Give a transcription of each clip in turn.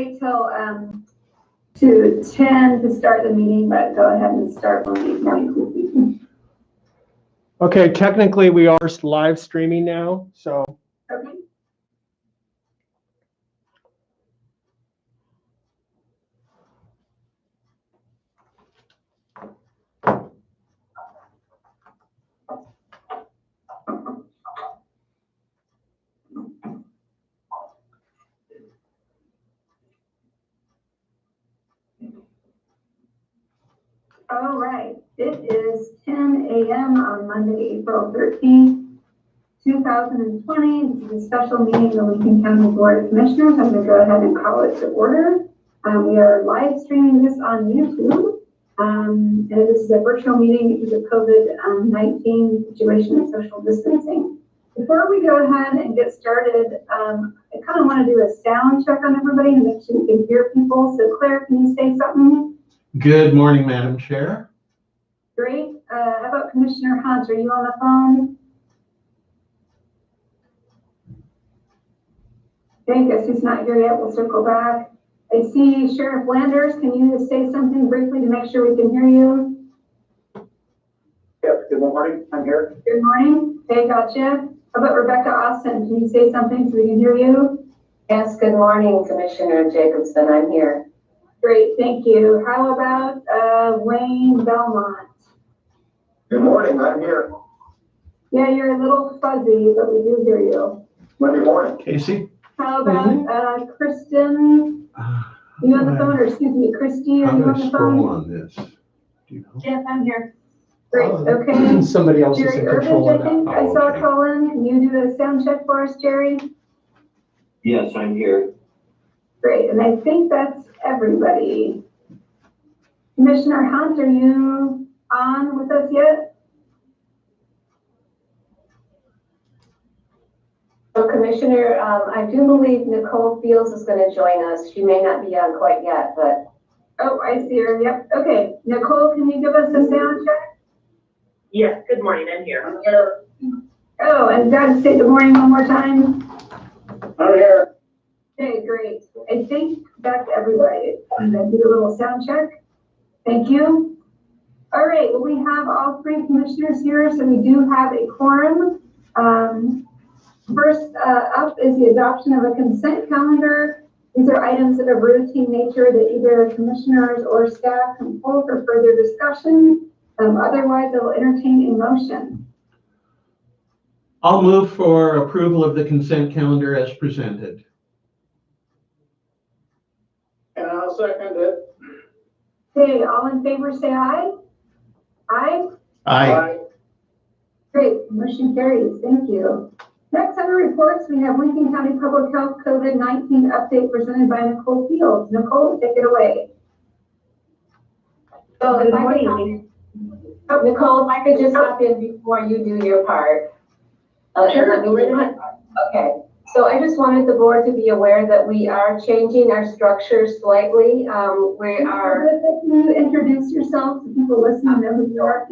wait till to 10 to start the meeting, but go ahead and start when we can. Okay, technically we are live streaming now, so. Okay. All right, it is 10 a.m. on Monday, April 13th, 2020. This is a special meeting of the Lincoln County Board of Commissioners. I'm going to go ahead and call it to order. We are live streaming this on YouTube. And this is a virtual meeting because of COVID-19 situation and social distancing. Before we go ahead and get started, I kind of want to do a sound check on everybody and make sure you can hear people. So Claire, can you say something? Good morning, Madam Chair. Great. How about Commissioner Hunt? Are you on the phone? Okay, guess he's not here yet. We'll circle back. I see Sheriff Landers. Can you say something briefly to make sure we can hear you? Yep, good morning. I'm here. Good morning. Okay, gotcha. How about Rebecca Austin? Can you say something so we can hear you? Yes, good morning, Commissioner Jacobson. I'm here. Great, thank you. How about Wayne Belmont? Good morning. I'm here. Yeah, you're a little fuzzy, but we do hear you. Monday morning. Casey? How about Kristen? You on the phone, or excuse me, Christy, are you on the phone? On this. Do you know? Yes, I'm here. Great, okay. Somebody else is Jerry in Urbich, control I of think that. I saw okay. call in. Can you do a sound check for us, Jerry? Yes, I'm here. Great, and I think that's everybody. Commissioner Hunt, are you on with us yet? So Commissioner, I do believe Nicole Fields is going to join us. She may not be on quite yet, but. Oh, I see her, yep. Okay, Nicole, can you give us a sound check? Yes, good morning, I'm here. I'm here. Oh, and God, say good morning one more time. I'm here. Okay, great. I think that's everybody. I'm gonna do a little sound check. Thank you. All right, well, we have all three commissioners here, so we do have a quorum. First up is the adoption of a consent calendar. These are items of a routine nature that either commissioners or staff can pull for further discussion. Otherwise, I will entertain a motion. I'll move for approval of the consent calendar as presented. And I'll second it. Okay, all in favor say aye. Aye. Aye. Great, motion carries. Thank you. Next on the reports, we have Lincoln County Public Health COVID-19 update presented by Nicole Fields. Nicole, take it away. So Good if I morning. could, Nicole, if I could just hop in before you do your part. Sure. Okay, so I just wanted the board to be aware that we are changing our structure slightly. We are. Can you introduce yourself so people listening know who you are?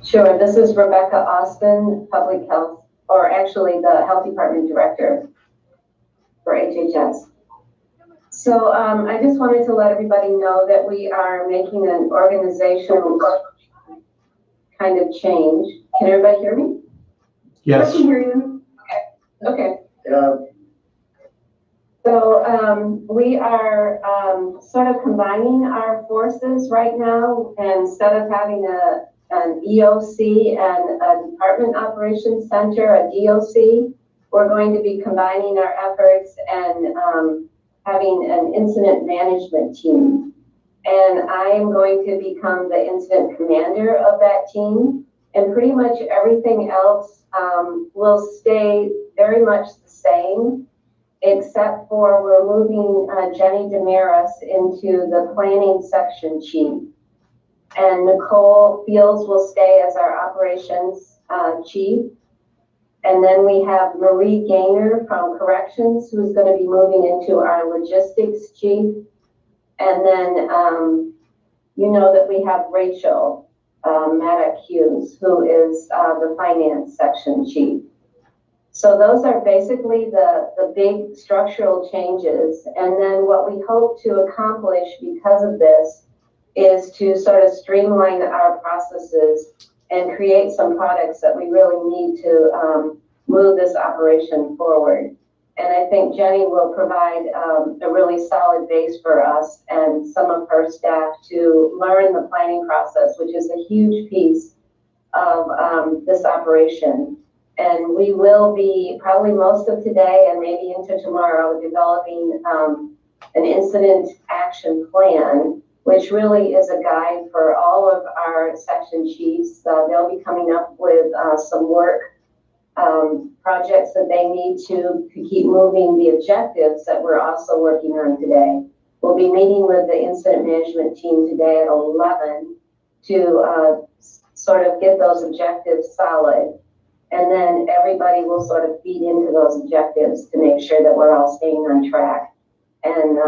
Sure, this is Rebecca Austin, Public Health, or actually the Health Department Director for HHS. So I just wanted to let everybody know that we are making an organizational kind of change. Can everybody hear me? I Yes. can hear you. Okay. Yeah. So we are sort of combining our forces right now. Instead of having an EOC and a Department Operations Center, a DOC, we're going to be combining our efforts and having an incident management team. And I am going to become the incident commander of that team. And pretty much everything else will stay very much the same, except for we're moving Jenny Damaris into the planning section chief. And Nicole Fields will stay as our operations chief. And then we have Marie Gaynor from Corrections, who's going to be moving into our logistics chief. And then you know that we have Rachel Maddock Hughes, who is the finance section chief. So those are basically the big structural changes. And then what we hope to accomplish because of this is to sort of streamline our processes and create some products that we really need to move this operation forward. And I think Jenny will provide a really solid base for us and some of her staff to learn the planning process, which is a huge piece of this operation. And we will be probably most of today and maybe into tomorrow developing an incident action plan, which really is a guide for all of our section chiefs. They'll be coming up with some work projects that they need to keep moving the objectives that we're also working on today. We'll be meeting with the incident management team today at 11 to sort of get those objectives solid. And then everybody will sort of feed into those objectives to make sure that we're all staying on track. And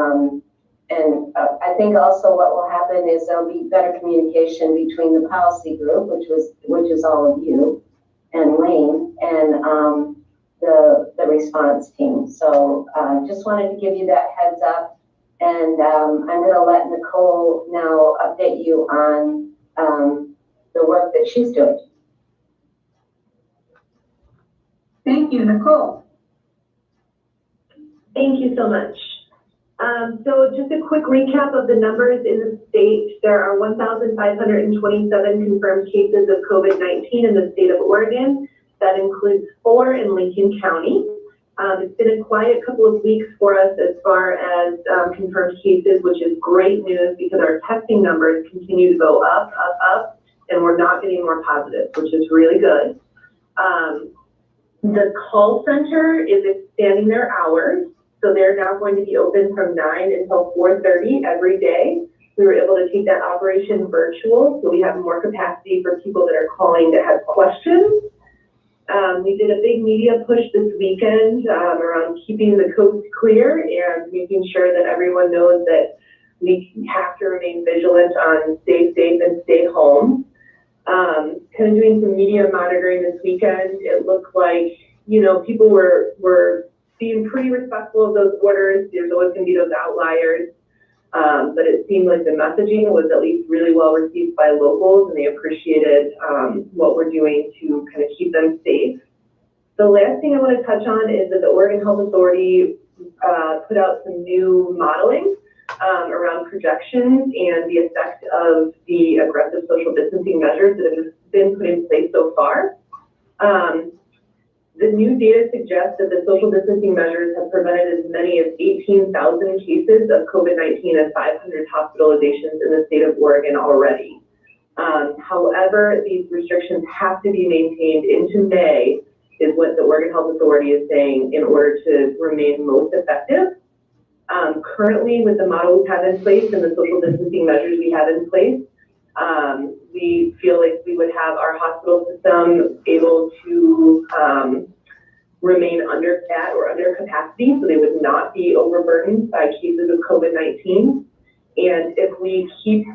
I think also what will happen is there'll be better communication between the policy group, which is all of you, and Lane, and the response team. So just wanted to give you that heads up. And I'm going to let Nicole now update you on the work that she's doing. Thank you, Nicole. Thank you so much. So just a quick recap of the numbers in the state. There are 1,527 confirmed cases of COVID-19 in the state of Oregon. That includes 4 in Lincoln County. It's been a quiet couple of weeks for us as far as confirmed cases, which is great news because our testing numbers continue to go up, and we're not getting more positive, which is really good. The call center is expanding their hours. So they're now going to be open from 9 until 4:30 every day. We were able to take that operation virtual, so we have more capacity for people that are calling that have questions. We did a big media push this weekend around keeping the coast clear and making sure that everyone knows that we have to remain vigilant on stay safe and stay home. Kind of doing some media monitoring this weekend. It looked like, you know, people were being pretty respectful of those orders. There's always going to be those outliers. But it seemed like the messaging was at least really well received by locals, and they appreciated what we're doing to kind of keep them safe. The last thing I want to touch on is that the Oregon Health Authority put out some new modeling around projections and the effect of the aggressive social distancing measures that have been put in place so far. The new data suggests that the social distancing measures have prevented as many as 18,000 cases of COVID-19 and 500 hospitalizations in the state of Oregon already. However, these restrictions have to be maintained into May, is what the Oregon Health Authority is saying, in order to remain most effective. Currently, with the model we have in place and the social distancing measures we have in place, we feel like we would have our hospital system able to remain under or under capacity, so they would not be overburdened by cases of COVID-19. And if we keep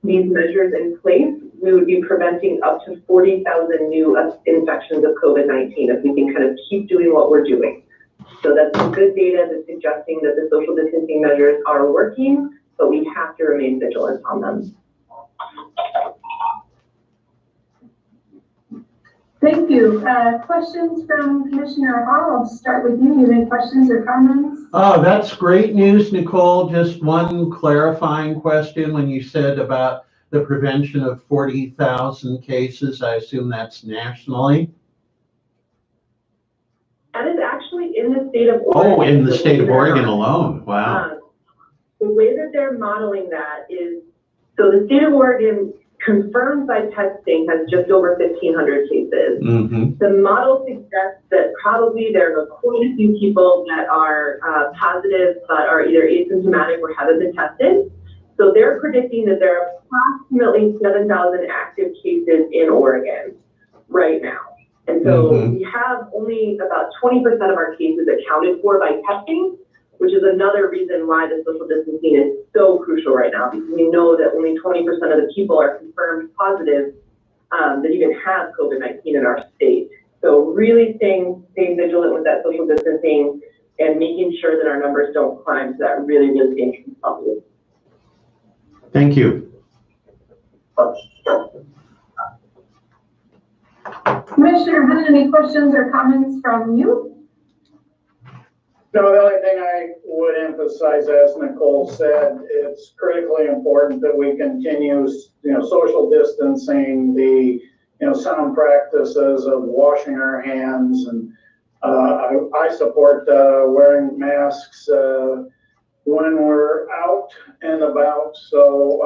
these measures in place, we would be preventing up to 40,000 new infections of COVID-19 if we can kind of keep doing what we're doing. So that's some good data that's suggesting that the social distancing measures are working, but we have to remain vigilant on them. Thank you. Questions from Commissioner Hall? I'll start with you. Do you have any questions or comments? Oh, that's great news, Nicole. Just one clarifying question. When you said about the prevention of 40,000 cases, I assume that's nationally? That is actually in the state of Oregon. Oh, in the state of Oregon alone. Wow. The way that they're modeling that is, so the state of Oregon confirmed by testing has just over 1,500 cases. Mm-hmm. The model suggests that probably there are quite a few people that are positive but are either asymptomatic or haven't been tested. So they're predicting that there are approximately 7,000 active cases in Oregon right now. And so we have only about 20% of our cases accounted for by testing, which is another reason why the social distancing is so crucial right now, because we know that only 20% of the people are confirmed positive that even have COVID-19 in our state. So really staying vigilant with that social distancing and making sure that our numbers don't climb to that really, really dangerous level. Thank you. Commissioner Hunt, any questions or comments from you? No, the only thing I would emphasize, as Nicole said, it's critically important that we continue, social distancing, the, sound practices of washing our hands. And I support wearing masks when we're out and about. So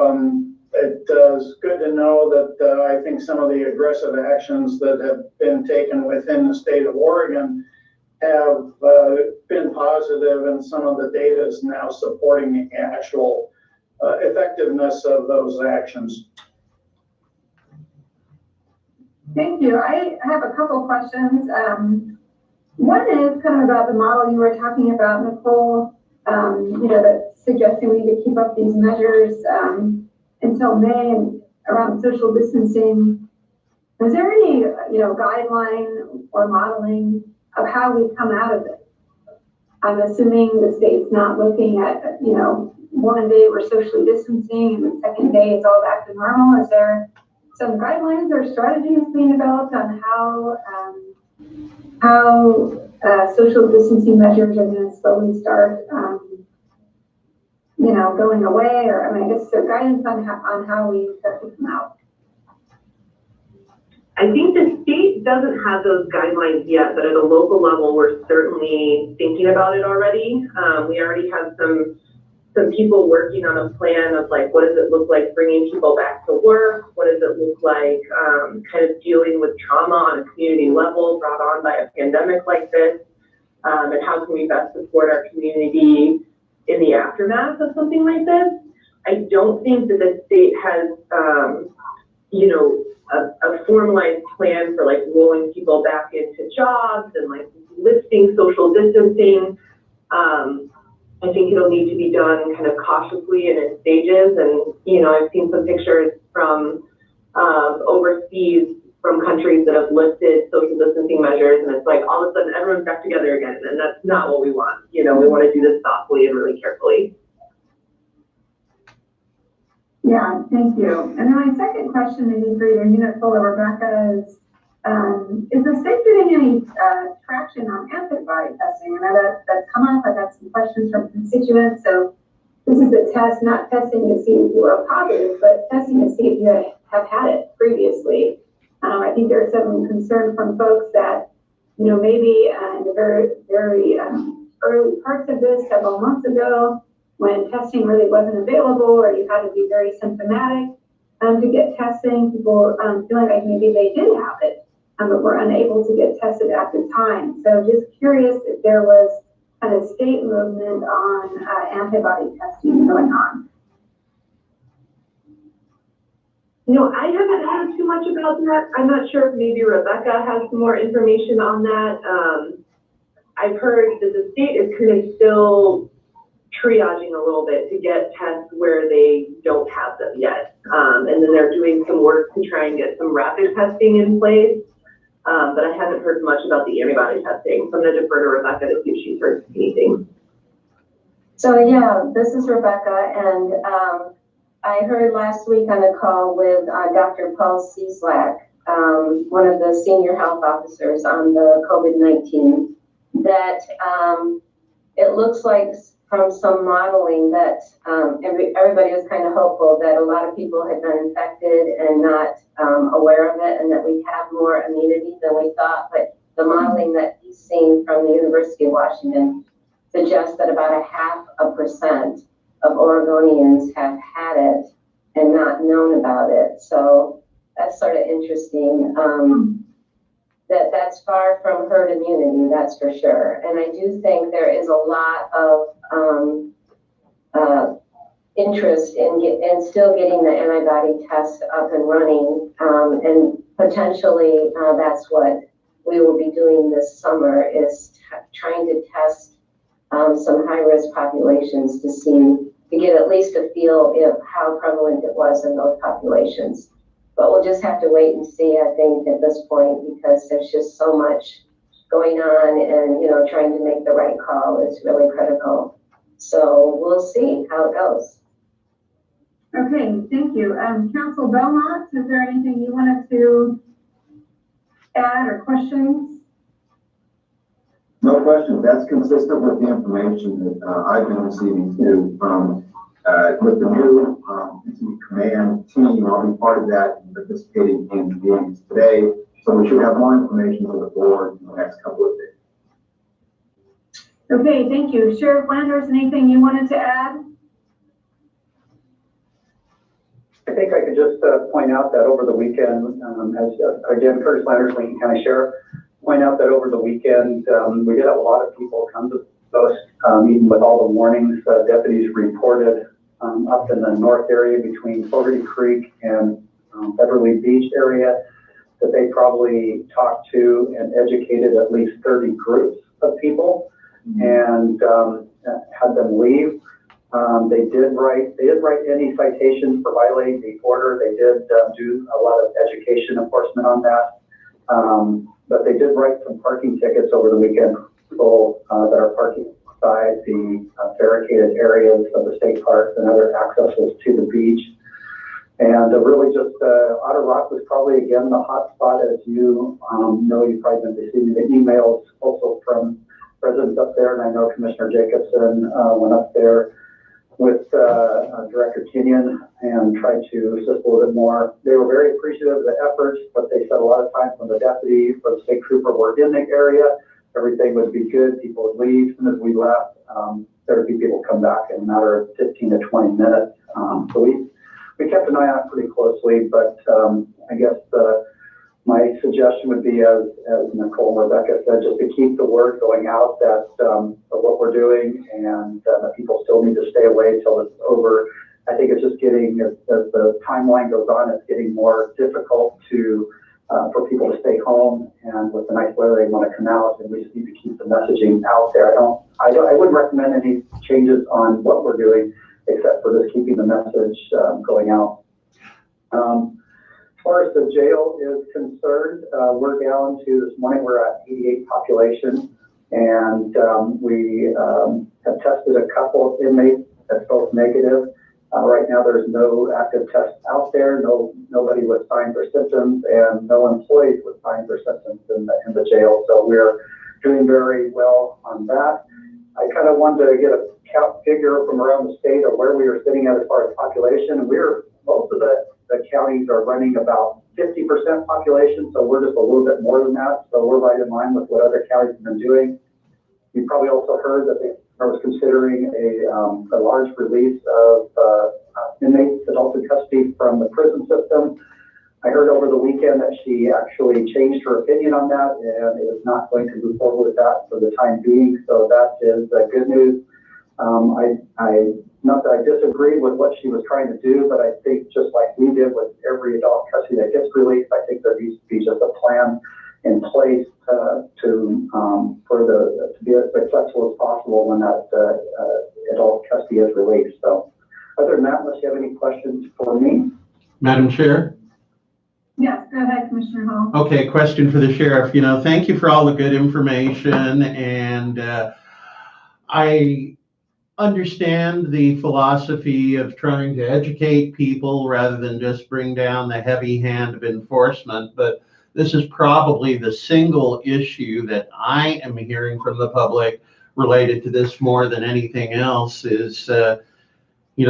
it's good to know that I think some of the aggressive actions that have been taken within the state of Oregon have been positive, and some of the data is now supporting the actual effectiveness of those actions. Thank you. I have a couple questions. One is kind of about the model you were talking about, Nicole, that's suggesting we need to keep up these measures until May and around social distancing. Is there any, guideline or modeling of how we come out of it? I'm assuming the state's not looking at, one day we're socially distancing and the second day it's all back to normal. Is there some guidelines or strategies being developed on how social distancing measures are going to slowly start, going away? Or, I guess there guidance on how we start to come out. I think the state doesn't have those guidelines yet, but at a local level, we're certainly thinking about it already. We already have some people working on a plan of like, what does it look like bringing people back to work? What does it look like kind of dealing with trauma on a community level brought on by a pandemic like this? And how can we best support our community in the aftermath of something like this? I don't think that the state has, a formalized plan for like rolling people back into jobs and like lifting social distancing. I think it'll need to be done kind of cautiously and in stages. And, I've seen some pictures from overseas from countries that have lifted social distancing measures. And it's like all of a sudden everyone's back together again. And that's not what we want. We want to do this thoughtfully and really carefully. Yeah, thank you. And then my second question maybe for either Nicole or Rebecca is the state getting any traction on antibody testing? I know that's come up. I've got some questions from constituents. So this is the test, not testing to see if you are positive, but testing to see if you have had it previously. I think there's some concern from folks that, maybe in the very, very early parts of this, several months ago, when testing really wasn't available or you had to be very symptomatic to get testing, people feeling like maybe they did have it, but were unable to get tested at the time. So just curious if there was kind of state movement on antibody testing going on. I haven't heard too much about that. I'm not sure if maybe Rebecca has some more information on that. I've heard that the state is kind of still triaging a little bit to get tests where they don't have them yet. And then they're doing some work to try and get some rapid testing in place. But I haven't heard much about the antibody testing. So I'm going to defer to Rebecca to see if she's heard anything. So yeah, this is Rebecca, and I heard last week on a call with Dr. Paul Cieslak, one of the senior health officers on the COVID-19, that it looks like from some modeling that everybody was kind of hopeful that a lot of people had been infected and not aware of it, and that we have more immunity than we thought. But the modeling that he's seen from the University of Washington suggests that about 0.5% of Oregonians have had it and not known about it. So that's sort of interesting. That's far from herd immunity, that's for sure. And I do think there is a lot of interest in still getting the antibody test up and running. And potentially that's what we will be doing this summer, is trying to test some high-risk populations to get at least a feel of how prevalent it was in those populations. But we'll just have to wait and see, I think, at this point, because there's just so much going on, and, you know, trying to make the right call is really critical. So we'll see how it goes. Okay, thank you. Council Belmont, is there anything you wanted to add or questions? No question. That's consistent with the information that I've been receiving too from with the new command team. I'll be part of that and participating in meetings today. So we should have more information for the board in the next couple of days. Okay, thank you. Sheriff Landers, anything you wanted to add? I think I could just point out that over the weekend, as again, Curtis Landers, Lincoln County Sheriff, point out that over the weekend, we did have a lot of people come to us, even with all the warnings. Deputies reported up in the north area between Fogarty Creek and Beverly Beach area that they probably talked to and educated at least 30 groups of people and had them leave. They did write any citations for violating the order. They did do a lot of education enforcement on that. But they did write some parking tickets over the weekend for people that are parking outside the barricaded areas of the state parks and other accesses to the beach. And really just Otter Rock was probably, again, the hot spot. As you know, you've probably been receiving the emails also from residents up there. And I know Commissioner Jacobson went up there with Director Kenyon and tried to assist a little bit more. They were very appreciative of the efforts, but they said a lot of times when the deputy or the state trooper were in the area, everything would be good. People would leave. As soon as we left, there would be people come back in a matter of 15 to 20 minutes. So we kept an eye on it pretty closely, but I guess my suggestion would be, as Nicole and Rebecca said, just to keep the word going out that of what we're doing, and that people still need to stay away till it's over. I think it's just getting, as the timeline goes on, it's getting more difficult to for people to stay home, and with the nice weather, they want to come out, and we just need to keep the messaging out there. I wouldn't recommend any changes on what we're doing, except for just keeping the message going out. As far as the jail is concerned, we're down to, this morning we're at 88 population, and we have tested a couple of inmates that's both negative. Right now there's no active tests out there, nobody with signs or symptoms, and no employees with signs or symptoms in the jail. So we're doing very well on that. I kind of wanted to get a count figure from around the state of where we were sitting at as far as population. And most of the counties are running about 50% population, so we're just a little bit more than that. So we're right in line with what other counties have been doing. You probably also heard that I was considering a large release of inmates adult in custody from the prison system. I heard over the weekend that she actually changed her opinion on that and is not going to move forward with that for the time being. So that is good news. Not that I disagree with what she was trying to do, but I think just like we did with every adult custody that gets released, I think there needs to be just a plan in place to be as successful as possible when that adult custody is released. So other than that, unless you have any questions for me. Madam Chair? Yes, go ahead, Commissioner Hall. Okay, question for the sheriff. Thank you for all the good information, and I understand the philosophy of trying to educate people rather than just bring down the heavy hand of enforcement, but this is probably the single issue that I am hearing from the public related to this more than anything else is,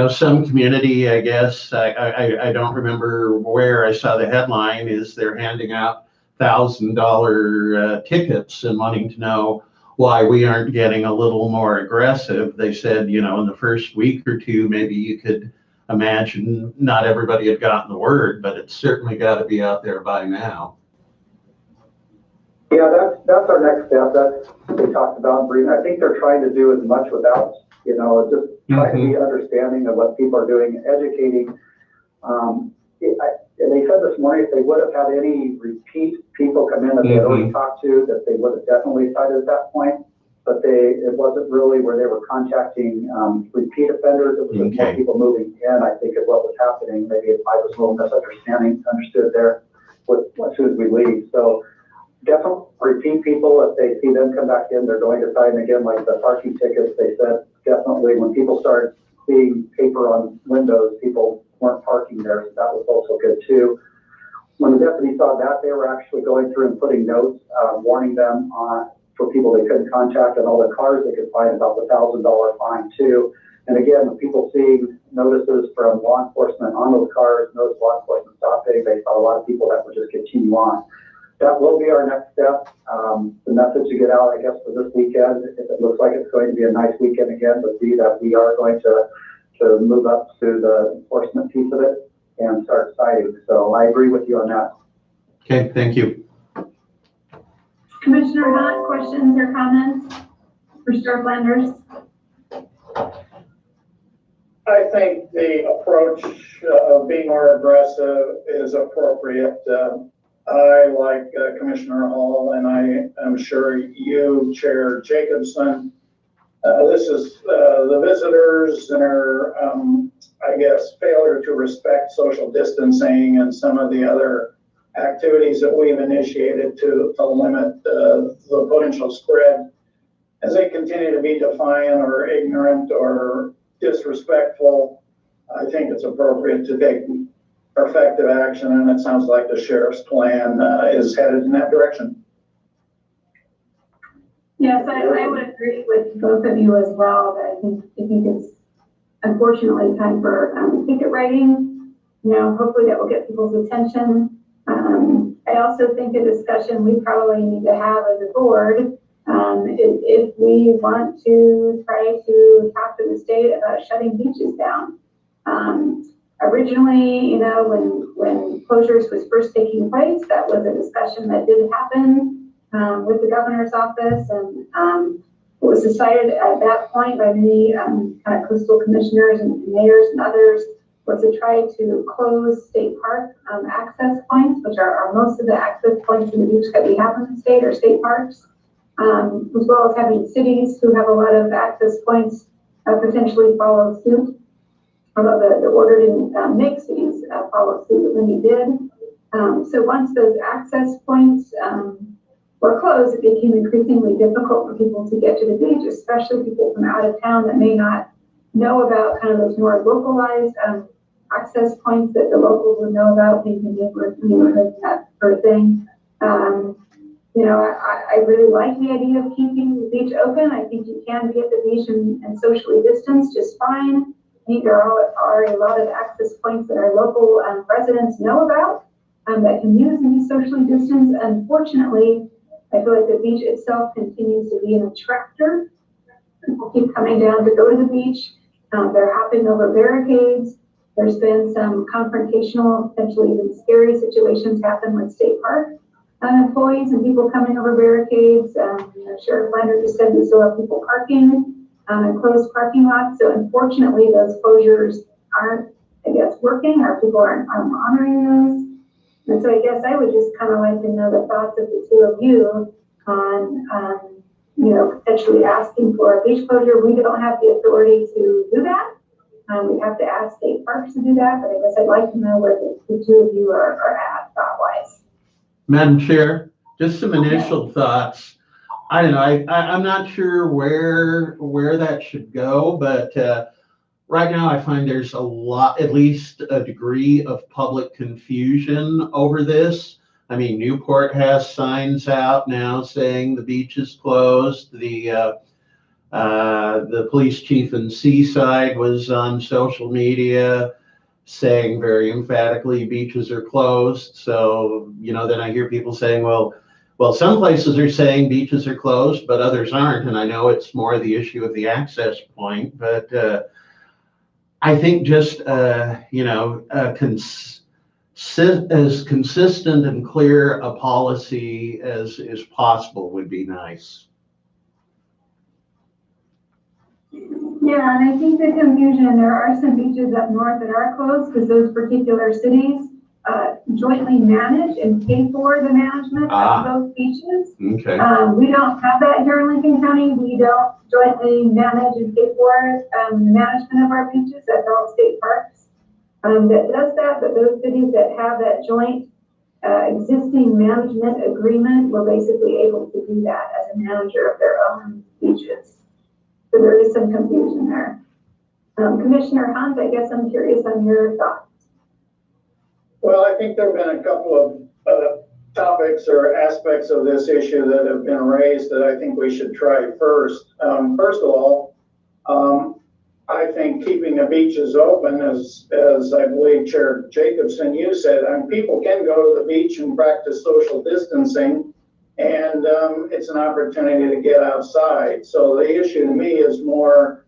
some community, I guess, I don't remember where I saw the headline, is they're handing out $1,000 tickets and wanting to know why we aren't getting a little more aggressive. They said, in the first week or two, maybe you could imagine not everybody had gotten the word, but it's certainly got to be out there by now. Yeah, that's our next step. That's what they talked about. I think they're trying to do as much without, just trying to be understanding of what people are doing, educating. And they said this morning if they would have had any repeat people come in that they had already talked to, that they would have definitely cited at that point. but it wasn't really where they were contacting, repeat offenders. It was just more Okay. people moving in, I think, is what was happening. Maybe I was a little understood there with, as soon as we leave. So definitely repeat people, if they see them come back in, they're going to sign again, like the parking tickets, they said, definitely when people started seeing paper on windows, people weren't parking there, so that was also good too. When the deputy saw that, they were actually going through and putting notes, warning them for people they couldn't contact, and all the cars they could find about the $1,000 fine too. And again, with people seeing notices from law enforcement on those cars, notice law enforcement stopping, they saw a lot of people that would just continue on. That will be our next step. The message to get out, I guess, for this weekend, if it looks like it's going to be a nice weekend again, would be that we are going to move up to the enforcement piece of it and start citing. So I agree with you on that. Okay, thank you. Commissioner Hunt, questions or comments for Sheriff Landers? I think the approach of being more aggressive is appropriate. I, like Commissioner Hall, and I am sure you, Chair Jacobson, this is the visitors and our, I guess, failure to respect social distancing and some of the other activities that we've initiated to limit the potential spread. As they continue to be defiant or ignorant or disrespectful, I think it's appropriate to take effective action, and it sounds like the sheriff's plan is headed in that direction. Yes, I would agree with both of you as well, that I think it's unfortunately time for ticket writing. You know, hopefully that will get people's attention. I also think a discussion we probably need to have as a board is if we want to try to talk to the state about shutting beaches down. Originally, you know, when closures was first taking place, that was a discussion that did happen with the governor's office, and it was decided at that point by many kind of coastal commissioners and mayors and others was to try to close state park access points, which are most of the access points in the beach that we have in the state are state parks, as well as having cities who have a lot of access points potentially follow suit. Although the order didn't make cities follow suit, but many did. So once those access points were closed, it became increasingly difficult for people to get to the beach, especially people from out of town that may not know about kind of those more localized access points that the locals would know about, maybe neighborhoods, that sort of thing. You know, I really like the idea of keeping the beach open. I think you can be at the beach and socially distanced just fine. I think there are a lot of access points that our local residents know about that can use and be socially distanced. Unfortunately, I feel like the beach itself continues to be an attractor. People keep coming down to go to the beach. They're hopping over barricades. There's been some confrontational, potentially even scary situations happen with state park employees and people coming over barricades. Sheriff Lander just said we still have people parking and closed parking lots. So unfortunately, those closures aren't, I guess, working, or people aren't honoring those. And so I guess I would just kind of like to know the thoughts of the two of you on, you know, potentially asking for a beach closure. We don't have the authority to do that. We have to ask state parks to do that, but I guess I'd like to know where the two of you are at thought-wise. Madam Chair, just some initial thoughts. I don't know, I'm not sure where that should go, but right now I find there's a lot, at least a degree of public confusion over this. I mean, Newport has signs out now saying the beach is closed. The police chief in Seaside was on social media saying very emphatically beaches are closed. So, you know, then I hear people saying, well, some places are saying beaches are closed, but others aren't. And I know it's more the issue of the access point, but I think just, you know, as consistent and clear a policy as is possible would be nice. Yeah, and I think the confusion, there are some beaches up north that are closed because those particular cities jointly manage and pay for the management Ah. of both beaches. Okay. We don't have that here in Lincoln County. We don't jointly manage and pay for management of our beaches. That's all state parks that does that. But those cities that have that joint existing management agreement were basically able to do that as a manager of their own beaches. So there is some confusion there. Commissioner Hunt, I guess I'm curious on your thoughts. Well, I think there have been a couple of topics or aspects of this issue that have been raised that I think we should try first. First of all, I think keeping the beaches open, as I believe Chair Jacobson, you said, people can go to the beach and practice social distancing, and it's an opportunity to get outside. So the issue to me is more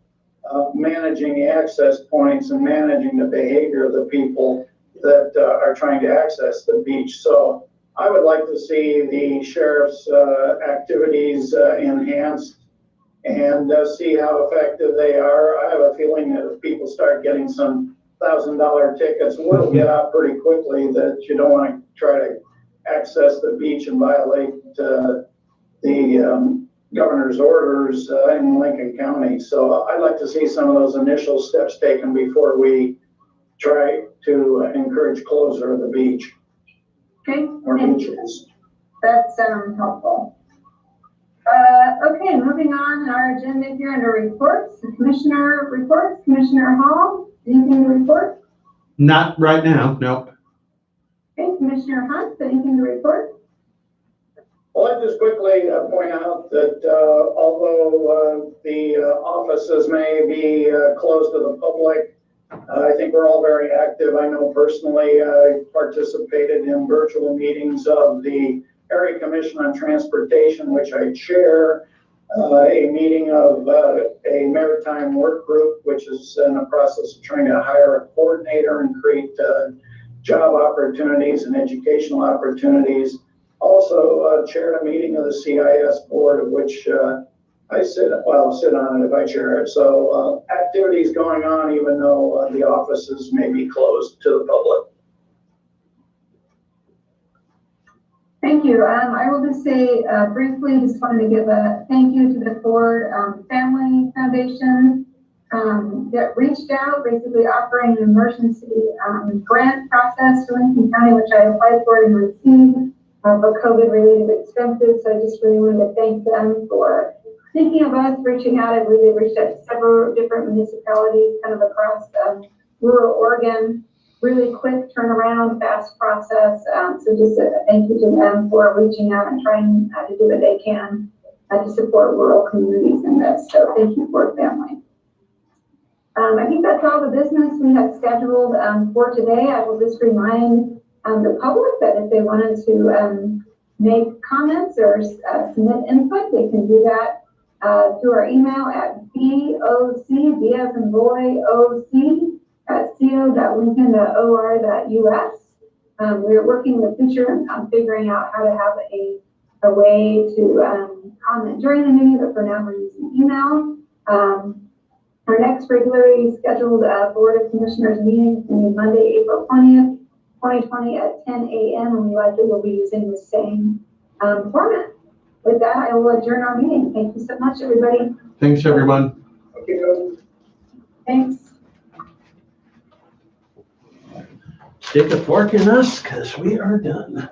managing the access points and managing the behavior of the people that are trying to access the beach. So I would like to see the sheriff's activities enhanced and see how effective they are. I have a feeling that if people start getting some $1,000 tickets, word will get out pretty quickly that you don't want to try to access the beach and violate the governor's orders in Lincoln County. So I'd like to see some of those initial steps taken before we try to encourage closure of the beach Okay, or thank you. beaches. That's helpful. Okay, moving on in our agenda here under reports, Commissioner reports. Commissioner Hall, anything to report? Not right now, nope. Okay, Commissioner Hunt, anything to report? Well, I'd just quickly point out that although the offices may be closed to the public, I think we're all very active. I know personally I participated in virtual meetings of the Area Commission on Transportation, which I chair, a meeting of a maritime work group, which is in the process of trying to hire a coordinator and create job opportunities and educational opportunities. Also chaired a meeting of the CIS board, of which I sit on it if I chair it. So activities going on, even though the offices may be closed to the public. Thank you. I will just say briefly, just wanted to give a thank you to the Ford Family Foundation that reached out, basically offering an emergency grant process to Lincoln County, which I applied for and received for COVID-related expenses. So I just really wanted to thank them for thinking of us, reaching out. I believe they reached out to several different municipalities kind of across rural Oregon. Really quick turnaround, fast process. So just a thank you to them for reaching out and trying to do what they can to support rural communities in this. So thank you, Ford Family. I think that's all the business we have scheduled for today. I will just remind the public that if they wanted to make comments or submit input, they can do that through our email at BOC, B as in boy, OC, at co.lincoln.or.us. We're working in the future on figuring out how to have a way to comment during the meeting, but for now we're using email. Our next regularly scheduled Board of Commissioners meeting will be Monday, April 20th, 2020 at 10 a.m. and we likely will be using the same format. With that, I will adjourn our meeting. Thank you so much, everybody. Thanks, everyone. Thank you. Thanks. Stick a fork in us because we are done.